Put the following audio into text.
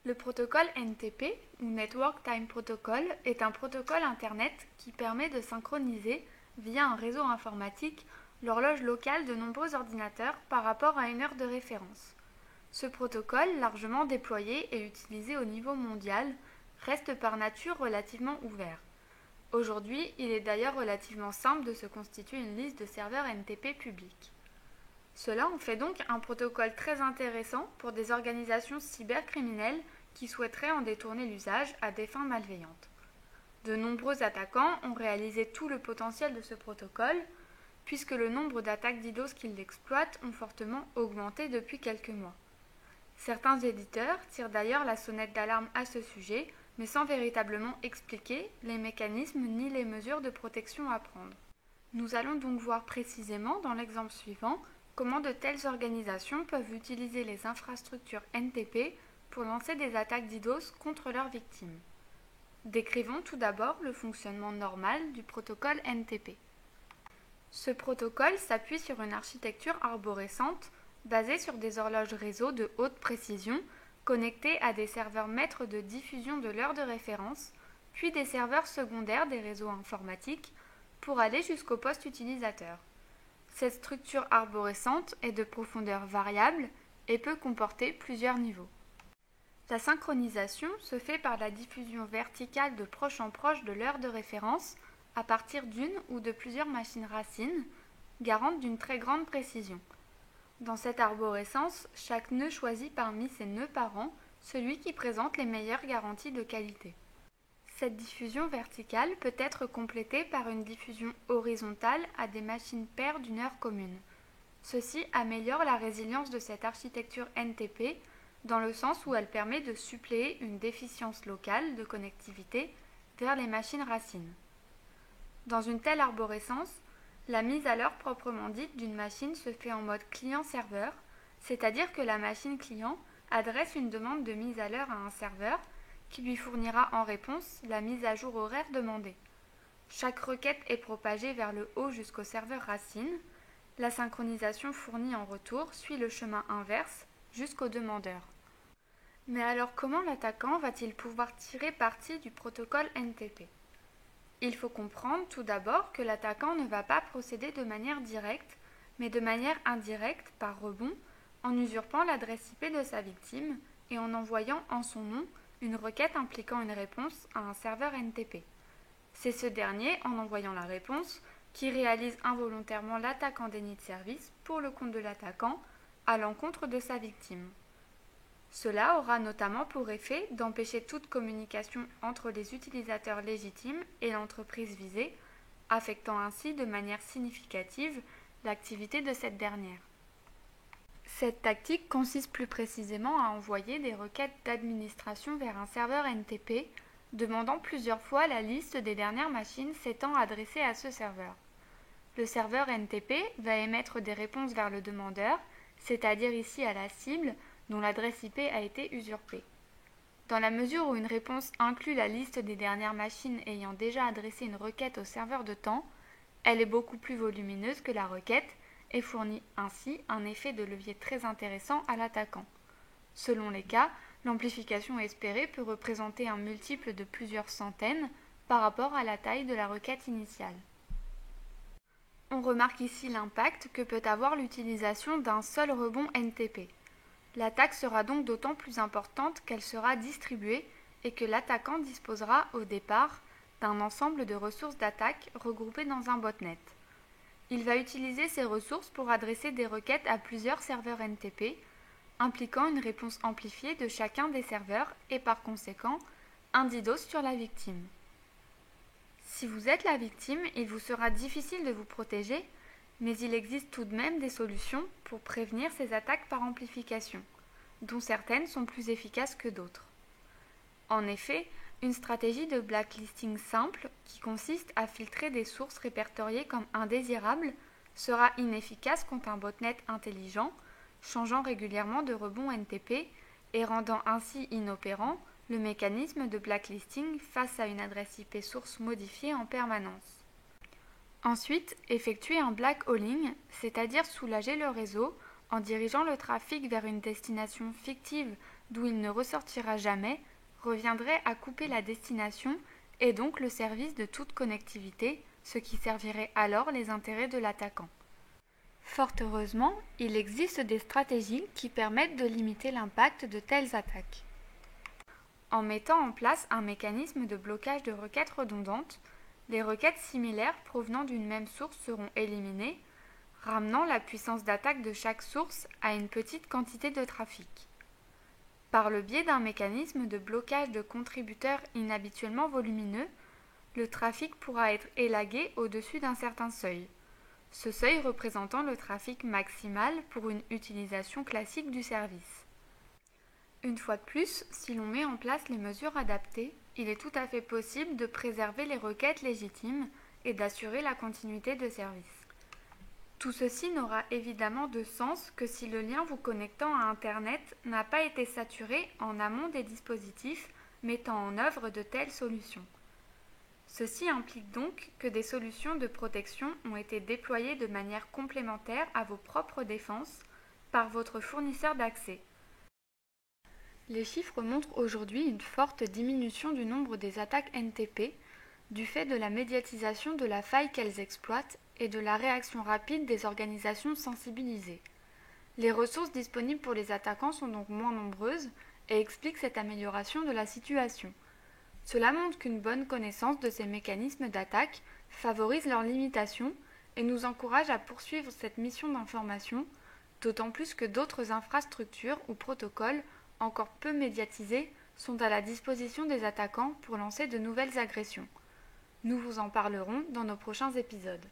Le protocole NTP, ou Network Time Protocol, est un protocole Internet qui permet de synchroniser, via un réseau informatique, l'horloge locale de nombreux ordinateurs par rapport à une heure de référence. Ce protocole, largement déployé et utilisé au niveau mondial, reste par nature relativement ouvert. Aujourd'hui, il est d'ailleurs relativement simple de se constituer une liste de serveurs NTP publics. Cela en fait donc un protocole très intéressant pour des organisations cybercriminelles qui souhaiteraient en détourner l'usage à des fins malveillantes. De nombreux attaquants ont réalisé tout le potentiel de ce protocole, puisque le nombre d'attaques DDoS qu'ils exploitent ont fortement augmenté depuis quelques mois. Certains éditeurs tirent d'ailleurs la sonnette d'alarme à ce sujet, mais sans véritablement expliquer les mécanismes ni les mesures de protection à prendre. Nous allons donc voir précisément dans l'exemple suivant comment de telles organisations peuvent utiliser les infrastructures NTP pour lancer des attaques DDoS contre leurs victimes. Décrivons tout d'abord le fonctionnement normal du protocole NTP. Ce protocole s'appuie sur une architecture arborescente basée sur des horloges réseau de haute précision connectées à des serveurs maîtres de diffusion de l'heure de référence, puis des serveurs secondaires des réseaux informatiques pour aller jusqu'au poste utilisateur. Cette structure arborescente est de profondeur variable et peut comporter plusieurs niveaux. La synchronisation se fait par la diffusion verticale de proche en proche de l'heure de référence à partir d'une ou de plusieurs machines racines, garantes d'une très grande précision. Dans cette arborescence, chaque nœud choisit parmi ses nœuds parents celui qui présente les meilleures garanties de qualité. Cette diffusion verticale peut être complétée par une diffusion horizontale à des machines paires d'une heure commune. Ceci améliore la résilience de cette architecture NTP dans le sens où elle permet de suppléer une déficience locale de connectivité vers les machines racines. Dans une telle arborescence, la mise à l'heure proprement dite d'une machine se fait en mode client-serveur, c'est-à-dire que la machine client adresse une demande de mise à l'heure à un serveur qui lui fournira en réponse la mise à jour horaire demandée. Chaque requête est propagée vers le haut jusqu'au serveur racine. La synchronisation fournie en retour suit le chemin inverse jusqu'au demandeur. Mais alors comment l'attaquant va-t-il pouvoir tirer parti du protocole NTP ? Il faut comprendre tout d'abord que l'attaquant ne va pas procéder de manière directe, mais de manière indirecte par rebond, en usurpant l'adresse IP de sa victime et en envoyant en son nom une requête impliquant une réponse à un serveur NTP. C'est ce dernier, en envoyant la réponse, qui réalise involontairement l'attaque en déni de service pour le compte de l'attaquant à l'encontre de sa victime. Cela aura notamment pour effet d'empêcher toute communication entre les utilisateurs légitimes et l'entreprise visée, affectant ainsi de manière significative l'activité de cette dernière. Cette tactique consiste plus précisément à envoyer des requêtes d'administration vers un serveur NTP, demandant plusieurs fois la liste des dernières machines s'étant adressées à ce serveur. Le serveur NTP va émettre des réponses vers le demandeur, c'est-à-dire ici à la cible, dont l'adresse IP a été usurpée. Dans la mesure où une réponse inclut la liste des dernières machines ayant déjà adressé une requête au serveur de temps, elle est beaucoup plus volumineuse que la requête et fournit ainsi un effet de levier très intéressant à l'attaquant. Selon les cas, l'amplification espérée peut représenter un multiple de plusieurs centaines par rapport à la taille de la requête initiale. On remarque ici l'impact que peut avoir l'utilisation d'un seul rebond NTP. L'attaque sera donc d'autant plus importante qu'elle sera distribuée et que l'attaquant disposera au départ d'un ensemble de ressources d'attaque regroupées dans un botnet. Il va utiliser ces ressources pour adresser des requêtes à plusieurs serveurs NTP, impliquant une réponse amplifiée de chacun des serveurs et par conséquent un DDoS sur la victime. Si vous êtes la victime, il vous sera difficile de vous protéger, mais il existe tout de même des solutions pour prévenir ces attaques par amplification, dont certaines sont plus efficaces que d'autres. En effet, une stratégie de blacklisting simple, qui consiste à filtrer des sources répertoriées comme indésirables, sera inefficace contre un botnet intelligent, changeant régulièrement de rebond NTP et rendant ainsi inopérant le mécanisme de blacklisting face à une adresse IP source modifiée en permanence. Ensuite, effectuer un blackhauling, c'est-à-dire soulager le réseau en dirigeant le trafic vers une destination fictive d'où il ne ressortira jamais, reviendrait à couper la destination et donc le service de toute connectivité, ce qui servirait alors les intérêts de l'attaquant. Fort heureusement, il existe des stratégies qui permettent de limiter l'impact de telles attaques. En mettant en place un mécanisme de blocage de requêtes redondantes, les requêtes similaires provenant d'une même source seront éliminées, ramenant la puissance d'attaque de chaque source à une petite quantité de trafic. Par le biais d'un mécanisme de blocage de contributeurs inhabituellement volumineux, le trafic pourra être élagué au-dessus d'un certain seuil, ce seuil représentant le trafic maximal pour une utilisation classique du service. Une fois de plus, si l'on met en place les mesures adaptées, il est tout à fait possible de préserver les requêtes légitimes et d'assurer la continuité de service. Tout ceci n'aura évidemment de sens que si le lien vous connectant à Internet n'a pas été saturé en amont des dispositifs mettant en œuvre de telles solutions. Ceci implique donc que des solutions de protection ont été déployées de manière complémentaire à vos propres défenses par votre fournisseur d'accès. Les chiffres montrent aujourd'hui une forte diminution du nombre des attaques NTP du fait de la médiatisation de la faille qu'elles exploitent et de la réaction rapide des organisations sensibilisées. Les ressources disponibles pour les attaquants sont donc moins nombreuses et expliquent cette amélioration de la situation. Cela montre qu'une bonne connaissance de ces mécanismes d'attaque favorise leur limitation et nous encourage à poursuivre cette mission d'information, d'autant plus que d'autres infrastructures ou protocoles encore peu médiatisés sont à la disposition des attaquants pour lancer de nouvelles agressions. Nous vous en parlerons dans nos prochains épisodes.